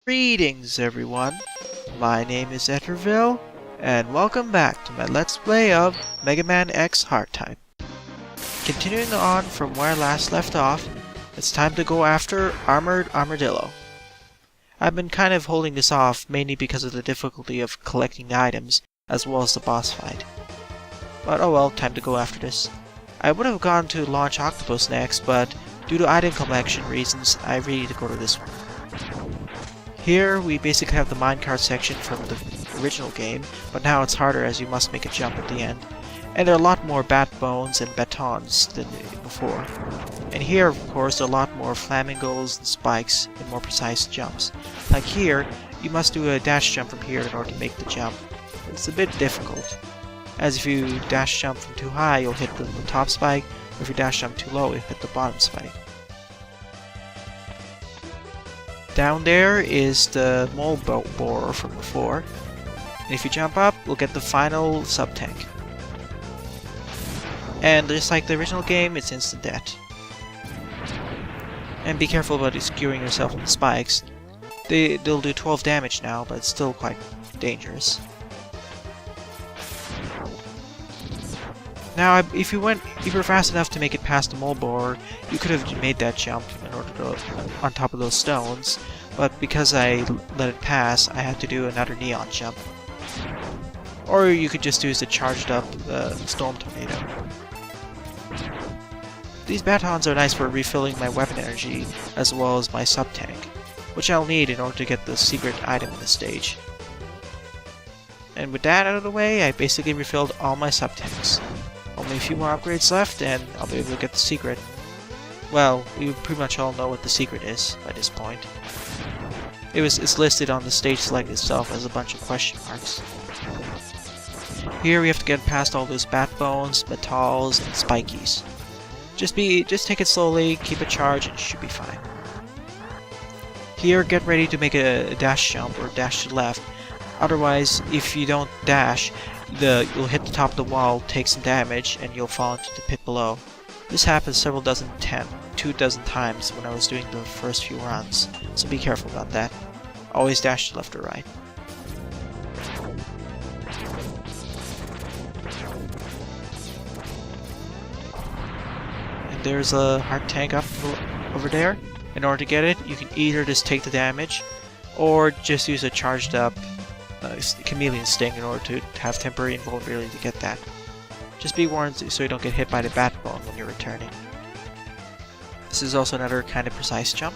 Greetings everyone, my name is Etterville, and welcome back to my Let's Play of Mega Man X Hart-Hunt. Continuing on from where I last left off, it's time to go after Armored Armadillo. I've been kind of holding this off mainly because of the difficulty of collecting the items, as well as the boss fight. But oh well, time to go after this. I would have gone to launch Octopus next, but due to item collection reasons, I really need to go to this one. Here, we basically have the minecart section from the original game, but now it's harder as you must make a jump at the end. And there are a lot more bat bones and batons than before. And here, of course, there are a lot more flamingos and spikes and more precise jumps. Like here, you must do a dash jump from here in order to make the jump. It's a bit difficult, as if you dash jump from too high, you'll hit the top spike, or if you dash jump too low, you'll hit the bottom spike. Down there is the mole borer from before, and if you jump up, we'll get the final sub-tank. And just like the original game, it's instant death. And be careful about skewing yourself on the spikes. They'll do 12 damage now, but it's still quite dangerous. Now, if you were fast enough to make it past the mole borer, you could have made that jump in order to go on top of those stones, but because I let it pass, I had to do another neon jump. Or you could just use the charged up storm tornado. These batons are nice for refilling my weapon energy, as well as my sub-tank, which I'll need in order to get the secret item in the stage. And with that out of the way, I basically refilled all my sub-tanks. Only a few more upgrades left, and I'll be able to get the secret. Well, we pretty much all know what the secret is by this point. It's listed on the stage select itself as a bunch of question marks. Here we have to get past all those bat bones, metals, and spikies. Just take it slowly, keep it charged, and you should be fine. Here, get ready to make a dash jump or dash to the left. Otherwise, if you don't dash, you'll hit the top of the wall, take some damage, and you'll fall into the pit below. This happened two dozen times when I was doing the first few runs, so be careful about that. Always dash to left or right. And there's a heart tank up over there. In order to get it, you can either just take the damage, or just use a charged up chameleon sting in order to have temporary invulnerability to get that. Just be warned so you don't get hit by the bat bone when you're returning. This is also another kind of precise jump.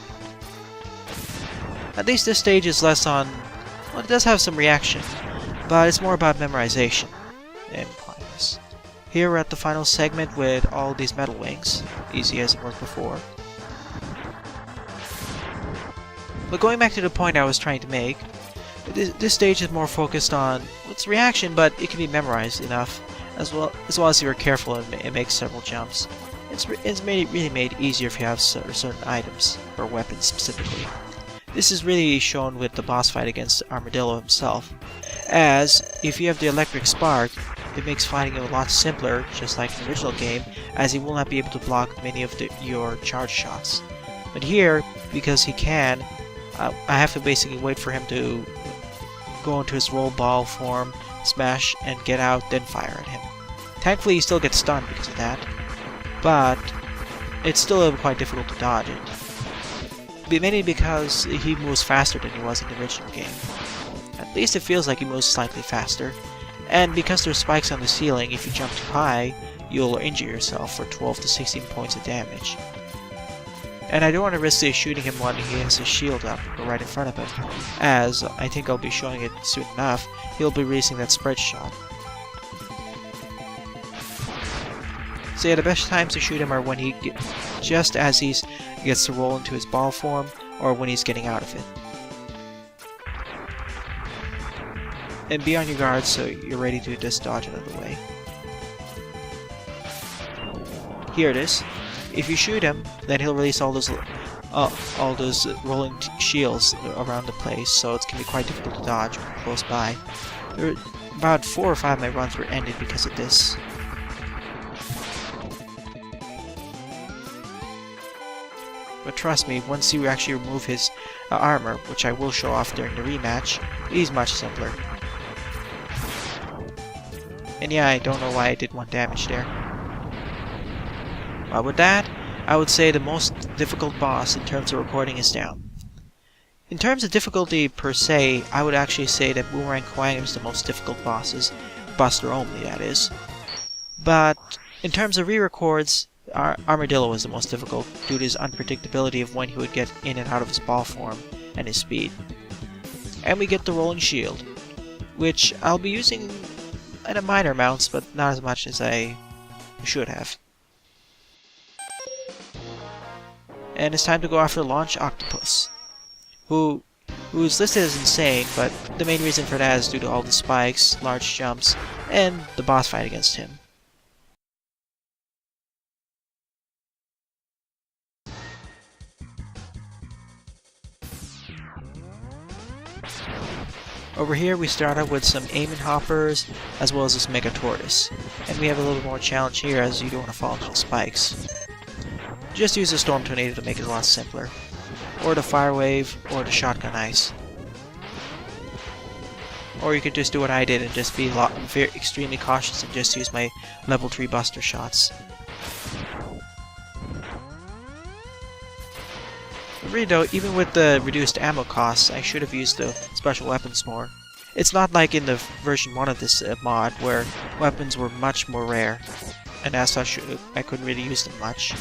At least this stage is less on... well, it does have some reaction, but it's more about memorization and quietness. Here we're at the final segment with all these metal wings, easy as it was before. But going back to the point I was trying to make, this stage is more focused on its reaction, but it can be memorized enough, as well as you're careful and make several jumps. It's really made easier if you have certain items, or weapons specifically. This is really shown with the boss fight against Armadillo himself, as if you have the electric spark, it makes fighting him a lot simpler, just like in the original game, as he will not be able to block many of your charge shots. But here, because he can, I have to basically wait for him to go into his roll ball form, smash, and get out, then fire at him. Thankfully, he still gets stunned because of that, but it's still quite difficult to dodge it. Mainly because he moves faster than he was in the original game. At least it feels like he moves slightly faster. And because there's spikes on the ceiling, if you jump too high, you'll injure yourself for 12 to 16 points of damage. And I don't want to risk shooting him when he has his shield up right in front of him, as I think I'll be showing it soon enough, he'll be releasing that spread shot. So yeah, the best times to shoot him are when just as he gets to roll into his ball form, or when he's getting out of it. And be on your guard so you're ready to just dodge it out of the way. Here it is. If you shoot him, then he'll release all those rolling shields around the place, so it can be quite difficult to dodge close by. About 4 or 5 of my runs were ended because of this. But trust me, once you actually remove his armor, which I will show off during the rematch, he's much simpler. And yeah, I don't know why I did 1 damage there. But with that, I would say the most difficult boss in terms of recording is down. In terms of difficulty per se, I would actually say that Boomerang Kuwanger is the most difficult bosses, Buster only that is. But in terms of re-records, Armadillo is the most difficult due to his unpredictability of when he would get in and out of his ball form and his speed. And we get the Rolling Shield, which I'll be using in a minor amounts, but not as much as I should have. And it's time to go after Launch Octopus, who is listed as insane, but the main reason for that is due to all the spikes, large jumps, and the boss fight against him. Over here we start out with some aiming hoppers, as well as this Mega Tortoise. And we have a little more challenge here as you don't want to fall into the spikes. Just use the Storm Tornado to make it a lot simpler. Or the Fire Wave, or the Shotgun Ice. Or you could just do what I did and just be extremely cautious and just use my level 3 Buster shots. Really though, even with the reduced ammo costs, I should have used the special weapons more. It's not like in the version 1 of this mod, where weapons were much more rare, and as such, I couldn't really use them much.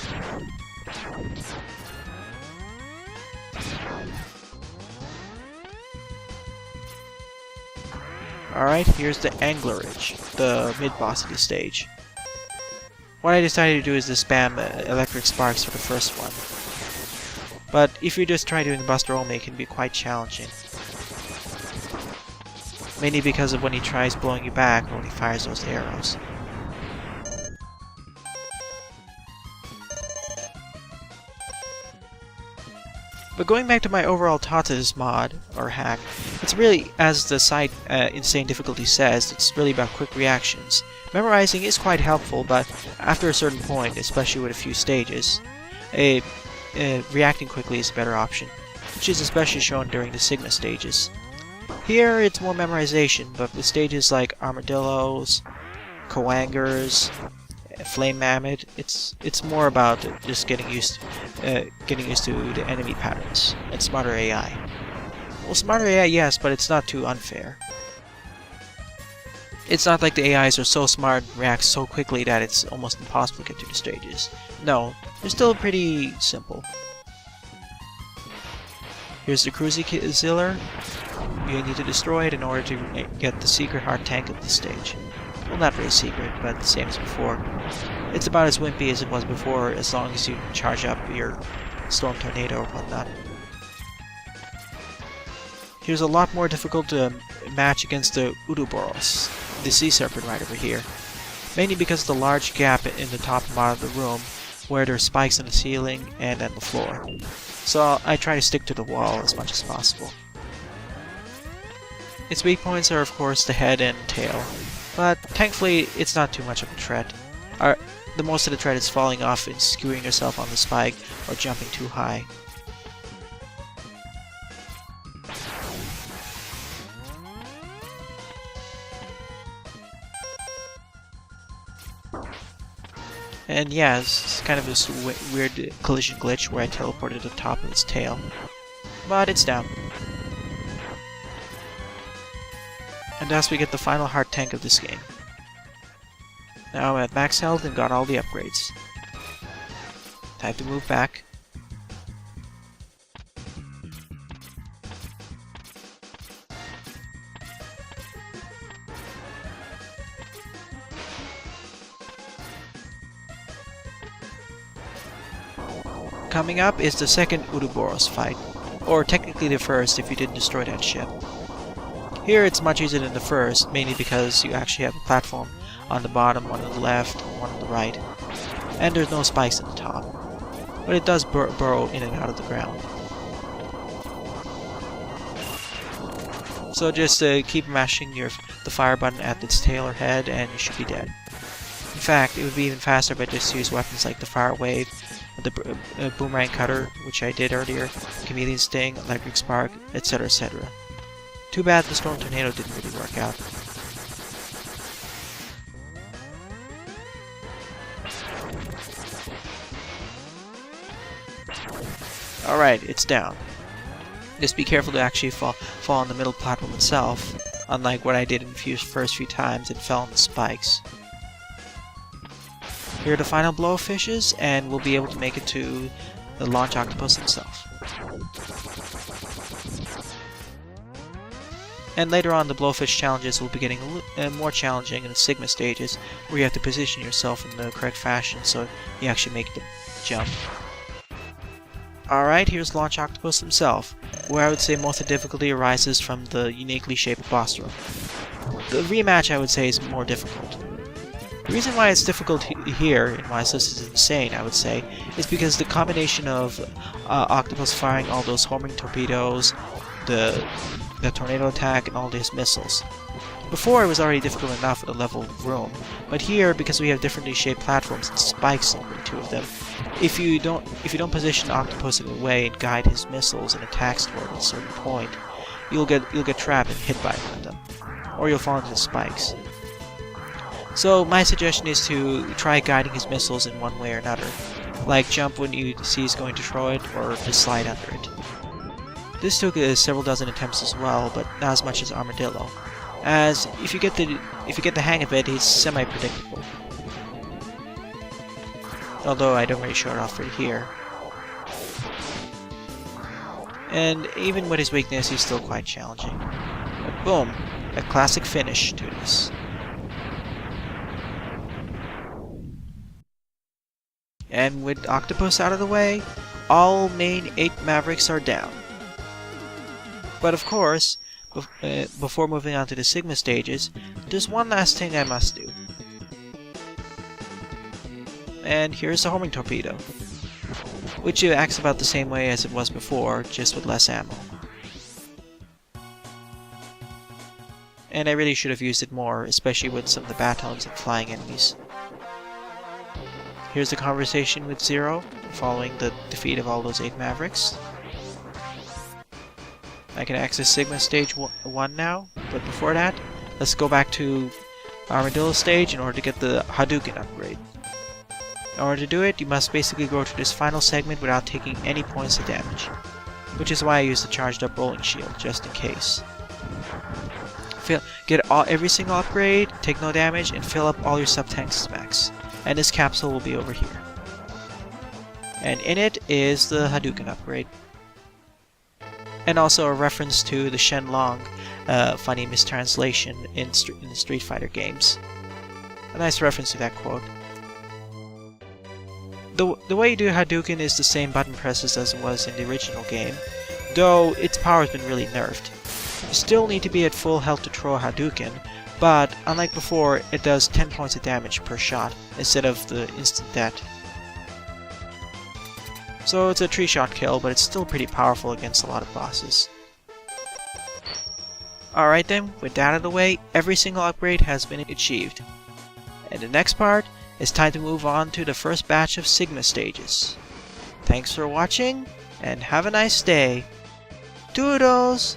Alright, here's the Anglerage, the mid-boss of the stage. What I decided to do is to spam Electric Sparks for the first one. But if you just try doing Buster only, it can be quite challenging. Mainly because of when he tries blowing you back when he fires those arrows. But going back to my overall thoughts of this mod, or hack, it's really, as the site Insane Difficulty says, it's really about quick reactions. Memorizing is quite helpful, but after a certain point, especially with a few stages, reacting quickly is a better option, which is especially shown during the Sigma stages. Here it's more memorization, but with stages like Armadillos, Kuwangers, Flame Mammoth, it's more about just getting used to the enemy patterns and smarter AI. Well, smarter AI, yes, but it's not too unfair. It's not like the AIs are so smart and react so quickly that it's almost impossible to get through the stages. No, they're still pretty simple. Here's the Cruiser. You need to destroy it in order to get the secret heart tank of the stage. Well, not really secret, but the same as before. It's about as wimpy as it was before, as long as you charge up your Storm Tornado or whatnot. Here's a lot more difficult to match against the Ouroboros, the Sea Serpent right over here. Mainly because of the large gap in the top part of the room, where there's spikes in the ceiling and on the floor. So I try to stick to the wall as much as possible. Its weak points are of course the head and tail, but thankfully it's not too much of a threat. The most of the threat is falling off and skewing yourself on the spike or jumping too high. And yeah, it's kind of this weird collision glitch where I teleported to the top of its tail. But it's down. And thus we get the final heart tank of this game. Now I'm at max health and got all the upgrades. Time to move back. Coming up is the second Ouroboros fight, or technically the first if you didn't destroy that ship. Here it's much easier than the first, mainly because you actually have a platform on the bottom, one on the left, one on the right, and there's no spikes at the top, but it does burrow in and out of the ground. So just keep mashing the fire button at its tail or head and you should be dead. In fact, it would be even faster if I just use weapons like the Fire Wave, boomerang cutter, which I did earlier, chameleon sting, electric spark, etc., etc. Too bad the storm tornado didn't really work out. Alright, it's down. Just be careful to actually fall on the middle platform itself, unlike what I did in the first few times, it fell on the spikes. Here are the final blowfishes, and we'll be able to make it to the launch octopus himself. And later on, the blowfish challenges will be getting more challenging in the Sigma stages, where you have to position yourself in the correct fashion so you actually make the jump. Alright, here's Launch Octopus himself, where I would say most of the difficulty arises from the uniquely shaped boss room. The rematch, I would say, is more difficult. The reason why it's difficult here, and why this is insane, I would say, is because the combination of Octopus firing all those homing torpedoes, the tornado attack, and all these missiles. Before, it was already difficult enough with a level room, but here, because we have differently shaped platforms and spikes on two of them, if you don't position Octopus in a way and guide his missiles and attacks toward a certain point, you'll get trapped and hit by one of them, or you'll fall into the spikes. So my suggestion is to try guiding his missiles in one way or another, like jump when you see he's going to throw it, or just slide under it. This took several dozen attempts as well, but not as much as Armadillo, as if you get the hang of it, he's semi-predictable. Although I don't really show it off right here. And even with his weakness, he's still quite challenging. But boom! A classic finish to this. And with Octopus out of the way, all main 8 Mavericks are down. But of course, before moving on to the Sigma stages, there's one last thing I must do. And here's the homing torpedo, which acts about the same way as it was before, just with less ammo. And I really should have used it more, especially with some of the batons and flying enemies. Here's the conversation with Zero, following the defeat of all those 8 Mavericks. I can access Sigma Stage 1 now, but before that, let's go back to Armadillo stage in order to get the Hadouken upgrade. In order to do it, you must basically go to this final segment without taking any points of damage, which is why I use the charged up rolling shield, just in case. Get every single upgrade, take no damage, and fill up all your sub-tank specs, and this capsule will be over here. And in it is the Hadouken upgrade. And also a reference to the Shenlong funny mistranslation in the Street Fighter games. A nice reference to that quote. The way you do Hadouken is the same button presses as it was in the original game, though its power has been really nerfed. You still need to be at full health to throw a Hadouken, but unlike before, it does 10 points of damage per shot instead of the instant death. So it's a 3-shot kill, but it's still pretty powerful against a lot of bosses. Alright then, with that out of the way, every single upgrade has been achieved. And the next part, it's time to move on to the first batch of Sigma stages. Thanks for watching, and have a nice day. Doodles!